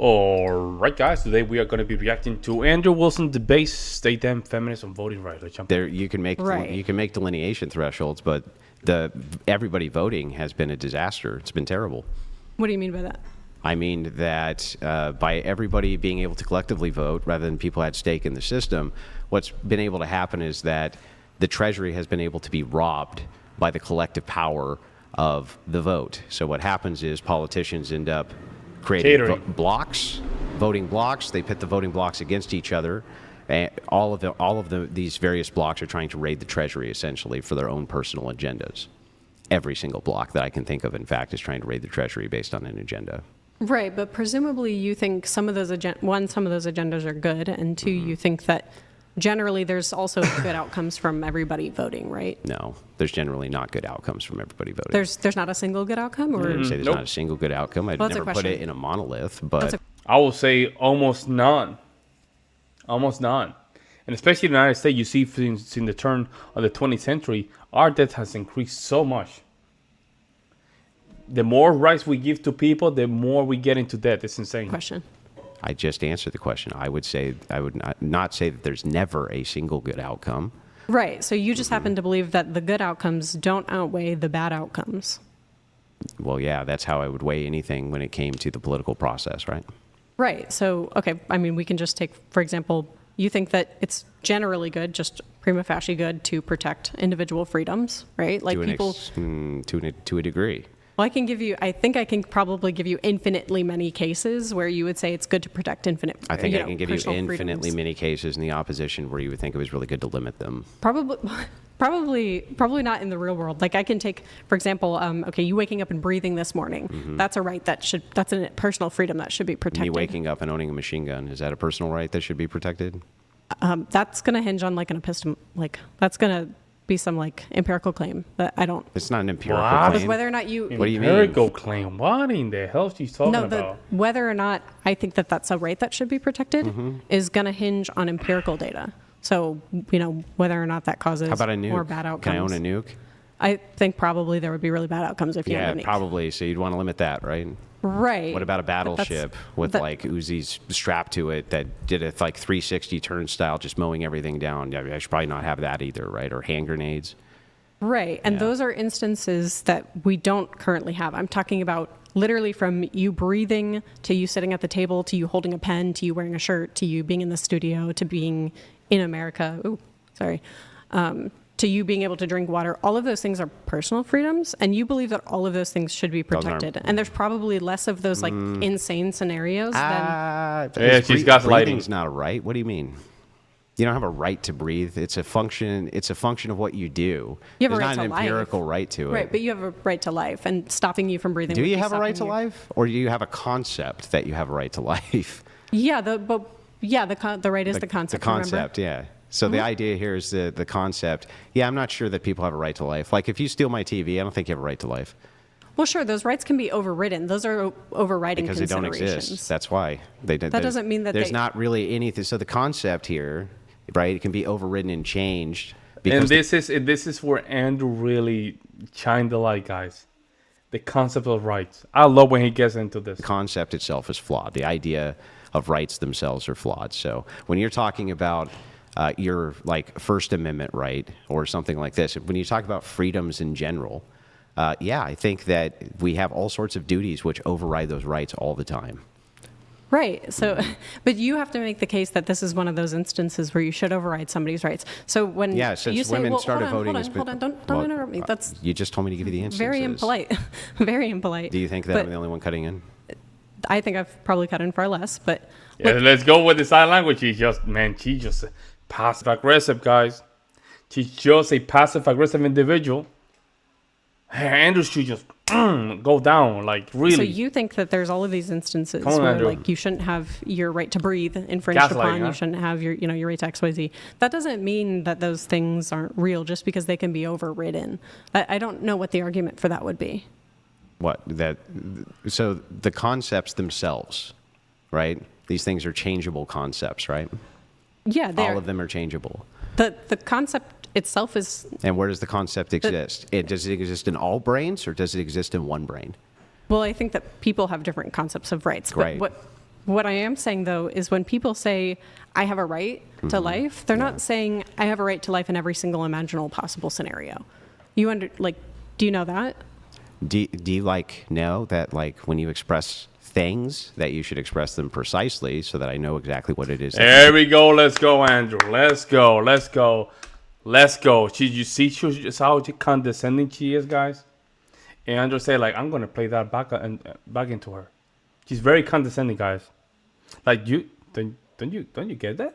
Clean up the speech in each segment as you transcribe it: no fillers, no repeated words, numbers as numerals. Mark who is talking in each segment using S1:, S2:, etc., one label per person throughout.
S1: All right, guys. Today we are going to be reacting to Andrew Wilson's debate, "Stay Damn Feminist on Voting Rights." Let's jump
S2: There, you can make delineation thresholds, but everybody voting has been a disaster. It's been terrible.
S3: What do you mean by that?
S2: I mean that by everybody being able to collectively vote rather than people at stake in the system, what's been able to happen is that the Treasury has been able to be robbed by the collective power of the vote. So what happens is politicians end up creating voting blocks. They pit the voting blocks against each other. And all of these various blocks are trying to raid the Treasury essentially for their own personal agendas. Every single block that I can think of, in fact, is trying to raid the Treasury based on an agenda.
S3: Right, but presumably you think some of those agendas are good, and two, you think that generally there's also good outcomes from everybody voting, right?
S2: No, there's generally not good outcomes from everybody voting.
S3: There's not a single good outcome, or
S2: I wouldn't say there's not a single good outcome. I'd never put it in a monolith, but
S1: I will say almost none. Almost none. And especially in the United States, you see since the turn of the 20th century, our debt has increased so much. The more rights we give to people, the more we get into debt. It's insane.
S3: Question.
S2: I just answered the question. I would not say that there's never a single good outcome.
S3: Right. So you just happen to believe that the good outcomes don't outweigh the bad outcomes.
S2: Well, yeah, that's how I would weigh anything when it came to the political process, right?
S3: Right. So, okay, I mean, we can just take, for example, you think that it's generally good, just prima facie good, to protect individual freedoms, right? Like
S2: to a degree.
S3: Well, I think I can probably give you infinitely many cases where you would say it's good to protect I can
S2: give you infinitely
S3: freedoms.
S2: many cases in the opposition where you would think it was really good to limit them.
S3: Probably not in the real world. Like I can take, for example, you waking up and breathing this morning. That's a right that's a personal freedom that should be protected.
S2: Me waking up and owning a machine gun, is that a personal right that should be protected?
S3: That's going to hinge on that's going to be some empirical claim that I don't.
S2: It's not an empirical claim.
S3: Because whether or not you.
S2: What do you mean?
S1: Empirical claim. What in the hell she's talking about?
S3: Whether or not I think that that's a right that should be protected is going to hinge on empirical data. So, whether or not that causes more bad outcomes.
S2: Can I own a nuke?
S3: I think probably there would be really bad outcomes if you owned a nuke.
S2: Yeah, probably. So you'd want to limit that, right?
S3: Right.
S2: What about a battleship with Uzis strapped to it that did a 360 turnstile, just mowing everything down? I should probably not have that either, right? Or hand grenades.
S3: Right. And those are instances that we don't currently have. I'm talking about literally from you breathing to you sitting at the table to you holding a pen to you wearing a shirt to you being in the studio to being in America. To you being able to drink water. All of those things are personal freedoms, and you believe that all of those things should be protected. And there's probably less of those insane scenarios than.
S1: She's gaslighting.
S2: Breathing's not a right. What do you mean? You don't have a right to breathe. It's a function. It's a function of what you do.
S3: You have
S2: There's
S3: a right
S2: not
S3: to
S2: an empirical right to it.
S3: Right, but you have a right to life, and stopping you from breathing.
S2: Do you have a right to life, or do you have a concept that you have a right to life?
S3: Yeah, the right is the concept.
S2: The concept,
S3: remember?
S2: yeah. So the idea here is the concept. Yeah, I'm not sure that people have a right to life. Like if you steal my TV, I don't think you have a right to life.
S3: Well, sure, those rights can be overridden. Those are overriding
S2: because they don't exist. That's why. That
S3: doesn't mean that
S2: there's not really anything. So the concept here, right, it can be overridden and changed.
S1: And this is where Andrew really shined the light, guys. The concept of rights. I love when he gets into this.
S2: The concept itself is flawed. The idea of rights themselves are flawed. So when you're talking about your First Amendment right or something like this, when you talk about freedoms in general, I think that we have all sorts of duties which override those rights all the time.
S3: Right. So, but you have to make the case that this is one of those instances where you should override somebody's rights. So when
S2: since women started voting,
S3: hold on, don't interrupt me. That's
S2: you just told me to give you the instances.
S3: Very impolite. Very impolite.
S2: Do you think that I'm the only one cutting in?
S3: I think I've probably cut in far less, but
S1: let's go with the sign language. She's just passive aggressive, guys. She's just a passive aggressive individual. Andrew should just go down, really.
S3: So you think that there's all of these instances where you shouldn't have your right to breathe infringed upon, you shouldn't have your right to XYZ. That doesn't mean that those things aren't real just because they can be overridden. I don't know what the argument for that would be.
S2: So the concepts themselves, right? These things are changeable concepts, right?
S3: Yeah,
S2: all of them are changeable.
S3: The concept itself is.
S2: And where does the concept exist? Does it exist in all brains, or does it exist in one brain?
S3: Well, I think that people have different concepts of rights.
S2: Right.
S3: But What I am saying, though, is when people say, I have a right to life, they're not saying, I have a right to life in every single imaginable possible scenario. Do you know that?
S2: Do you know that when you express things that you should express them precisely so that I know exactly what it is?
S1: There we go. Let's go, Andrew. Let's go. You see just how condescending she is, guys? And Andrew said, I'm going to play that back into her. She's very condescending, guys. Don't you get that?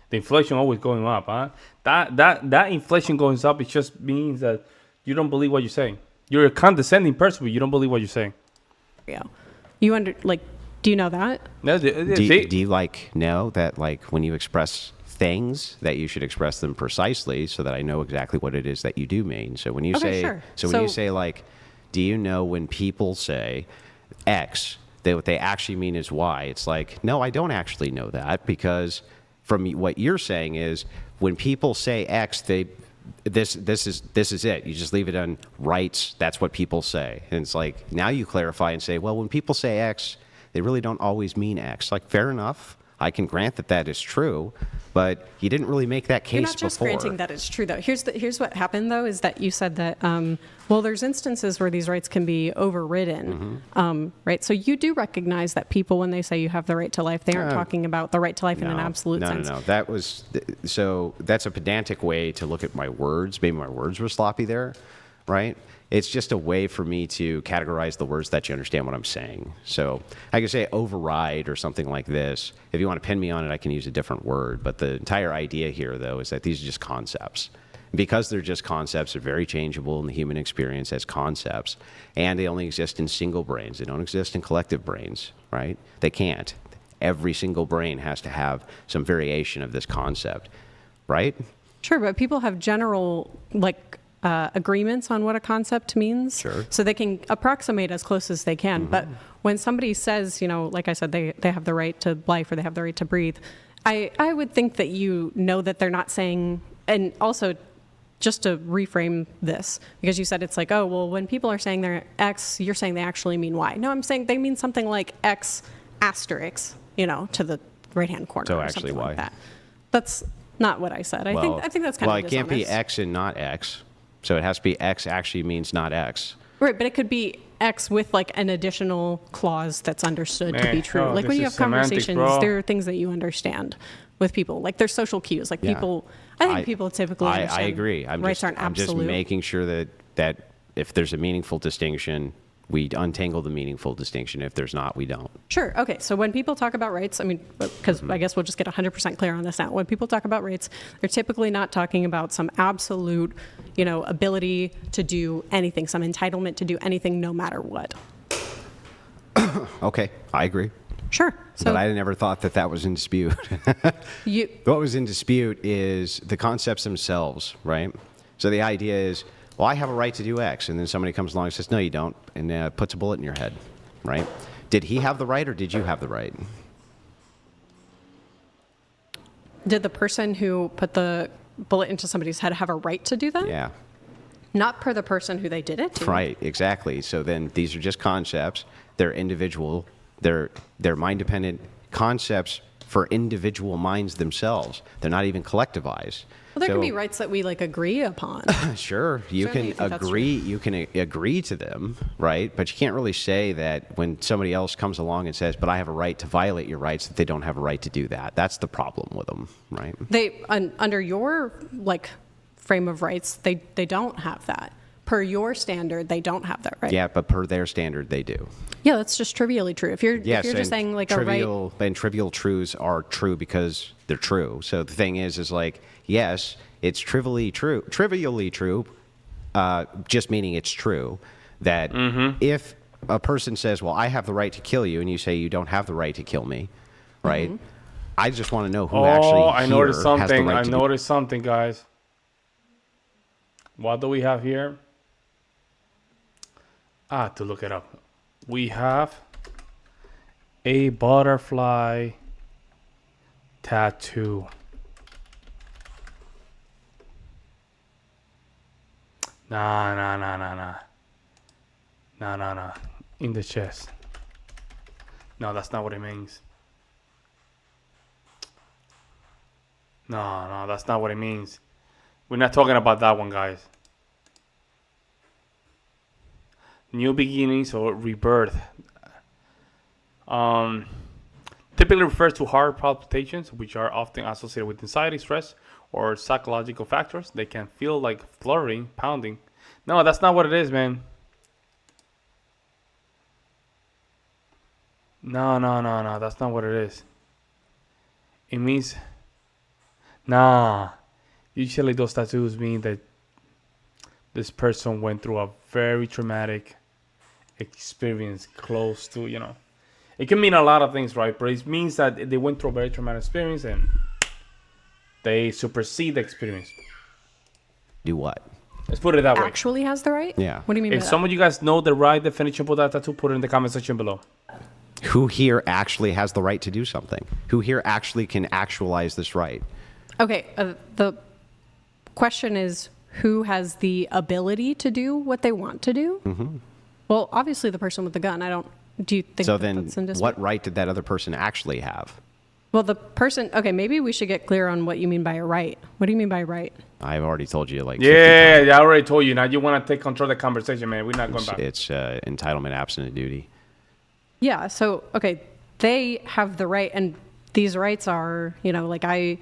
S1: The inflation always going up, huh? That inflation going up, it just means that you don't believe what you're saying. You're a condescending person, but you don't believe what you're saying.
S3: Yeah. Do you know that?
S2: Do you know that when you express things that you should express them precisely so that I know exactly what it is that you do mean? So when you say, do you know when people say X, what they actually mean is Y? It's no, I don't actually know that, because from what you're saying is when people say X, this is it. You just leave it on rights. That's what people say. And it's now you clarify and say, well, when people say X, they really don't always mean X. Fair enough. I can grant that is true, but you didn't really make that case before.
S3: You're not just granting that it's true, though. Here's what happened, though, is that you said that, there's instances where these rights can be overridden, right? So you do recognize that people, when they say you have the right to life, they aren't talking about the right to life in an absolute sense.
S2: No. That's a pedantic way to look at my words. Maybe my words were sloppy there, right? It's just a way for me to categorize the words that you understand what I'm saying. So I could say override or something like this. If you want to pin me on it, I can use a different word. But the entire idea here, though, is that these are just concepts. Because they're just concepts, they're very changeable in the human experience as concepts. And they only exist in single brains. They don't exist in collective brains, right? They can't. Every single brain has to have some variation of this concept, right?
S3: Sure, but people have general, agreements on what a concept means.
S2: Sure.
S3: So they can approximate as close as they can. But when somebody says, like I said, they have the right to life or they have the right to breathe, I would think that you know that they're not saying, and also just to reframe this, because you said it's when people are saying they're X, you're saying they actually mean Y. No, I'm saying they mean something like X asterisk, to the right-hand corner.
S2: So
S3: or
S2: actually
S3: something
S2: Y.
S3: like that. That's not what I said. I think that's kind of dishonest.
S2: It can't be X and not X. So it has to be X actually means not X.
S3: Right, but it could be X with an additional clause that's understood to be true. When you have conversations, there are things that you understand with people. There's social cues. People, I think people typically understand.
S2: I agree.
S3: Rights aren't absolute.
S2: I'm just making sure that if there's a meaningful distinction, we untangle the meaningful distinction. If there's not, we don't.
S3: Sure. Okay. So when people talk about rights, because I guess we'll just get 100% clear on this now. When people talk about rights, they're typically not talking about some absolute, ability to do anything, some entitlement to do anything no matter what.
S2: Okay. I agree.
S3: Sure.
S2: But I never thought that was in dispute. What was in dispute is the concepts themselves, right? So the idea is, well, I have a right to do X, and then somebody comes along and says, no, you don't, and puts a bullet in your head, right? Did he have the right, or did you have the right?
S3: Did the person who put the bullet into somebody's head have a right to do that?
S2: Yeah.
S3: Not per the person who they did it to.
S2: Right, exactly. So then these are just concepts. They're individual. They're mind-dependent concepts for individual minds themselves. They're not even collectivized.
S3: Well, there can be rights that we agree upon.
S2: Sure, you can agree. You can agree to them, right? But you can't really say that when somebody else comes along and says, "But I have a right to violate your rights," that they don't have a right to do that. That's the problem with them, right?
S3: They under your frame of rights, they don't have that. Per your standard, they don't have that right.
S2: Yeah, but per their standard, they do.
S3: Yeah, that's just trivially true. If you're just saying a right,
S2: and trivial truths are true because they're true. So the thing is yes, it's trivially true, just meaning it's true that if a person says, "Well, I have the right to kill you," and you say you don't have the right to kill me, right? I just want to know who actually
S1: I noticed something.
S2: has the right
S1: I noticed something, guys. What do we have here? To look it up. We have a butterfly tattoo. Nah. In the chest. No, that's not what it means. No, that's not what it means. We're not talking about that one, guys. New beginnings or rebirth. Typically refers to heart palpitations, which are often associated with anxiety, stress, or psychological factors. They can feel like fluttering, pounding. No, that's not what it is, man. No, that's not what it is. It means, usually those tattoos mean that this person went through a very traumatic experience close to, it can mean a lot of things, right? But it means that they went through a very traumatic experience and they supersede the experience.
S2: Do what?
S1: Let's put it that way.
S3: Actually has the right?
S2: Yeah.
S3: What do you mean by
S1: If
S3: that?
S1: some of you guys know the right definition for that tattoo, put it in the comment section below.
S2: Who here actually has the right to do something? Who here actually can actualize this right?
S3: Okay, the question is, who has the ability to do what they want to do? Mm-hmm. Well, obviously the person with the gun. Do you think
S2: So
S3: that
S2: then
S3: that's in dispute?
S2: what right did that other person actually have?
S3: Well, the person, okay, maybe we should get clear on what you mean by a right. What do you mean by right?
S2: I've already told you like 50
S1: Yeah,
S2: times.
S1: I already told you. Now you want to take control of the conversation, man. We're not going back.
S2: It's entitlement absent of duty.
S3: Yeah, so, okay, they have the right, and these rights are, like I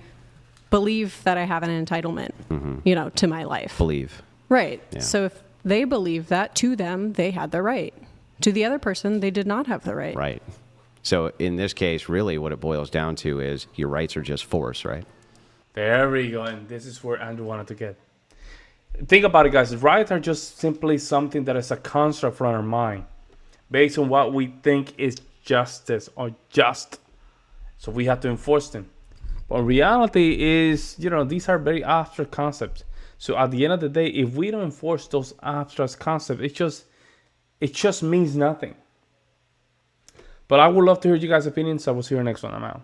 S3: believe that I have an entitlement, to my life.
S2: Believe.
S3: Right.
S2: Yeah.
S3: So if they believe that, to them, they had the right. To the other person, they did not have the right.
S2: Right. So in this case, really what it boils down to is your rights are just force, right?
S1: There we go. And this is where Andrew wanted to get. Think about it, guys. Rights are just simply something that is a construct from our mind based on what we think is justice or just. So we have to enforce them. But reality is, these are very abstract concepts. So at the end of the day, if we don't enforce those abstract concepts, it just means nothing. But I would love to hear you guys' opinions. So we'll see you next one. I'm out.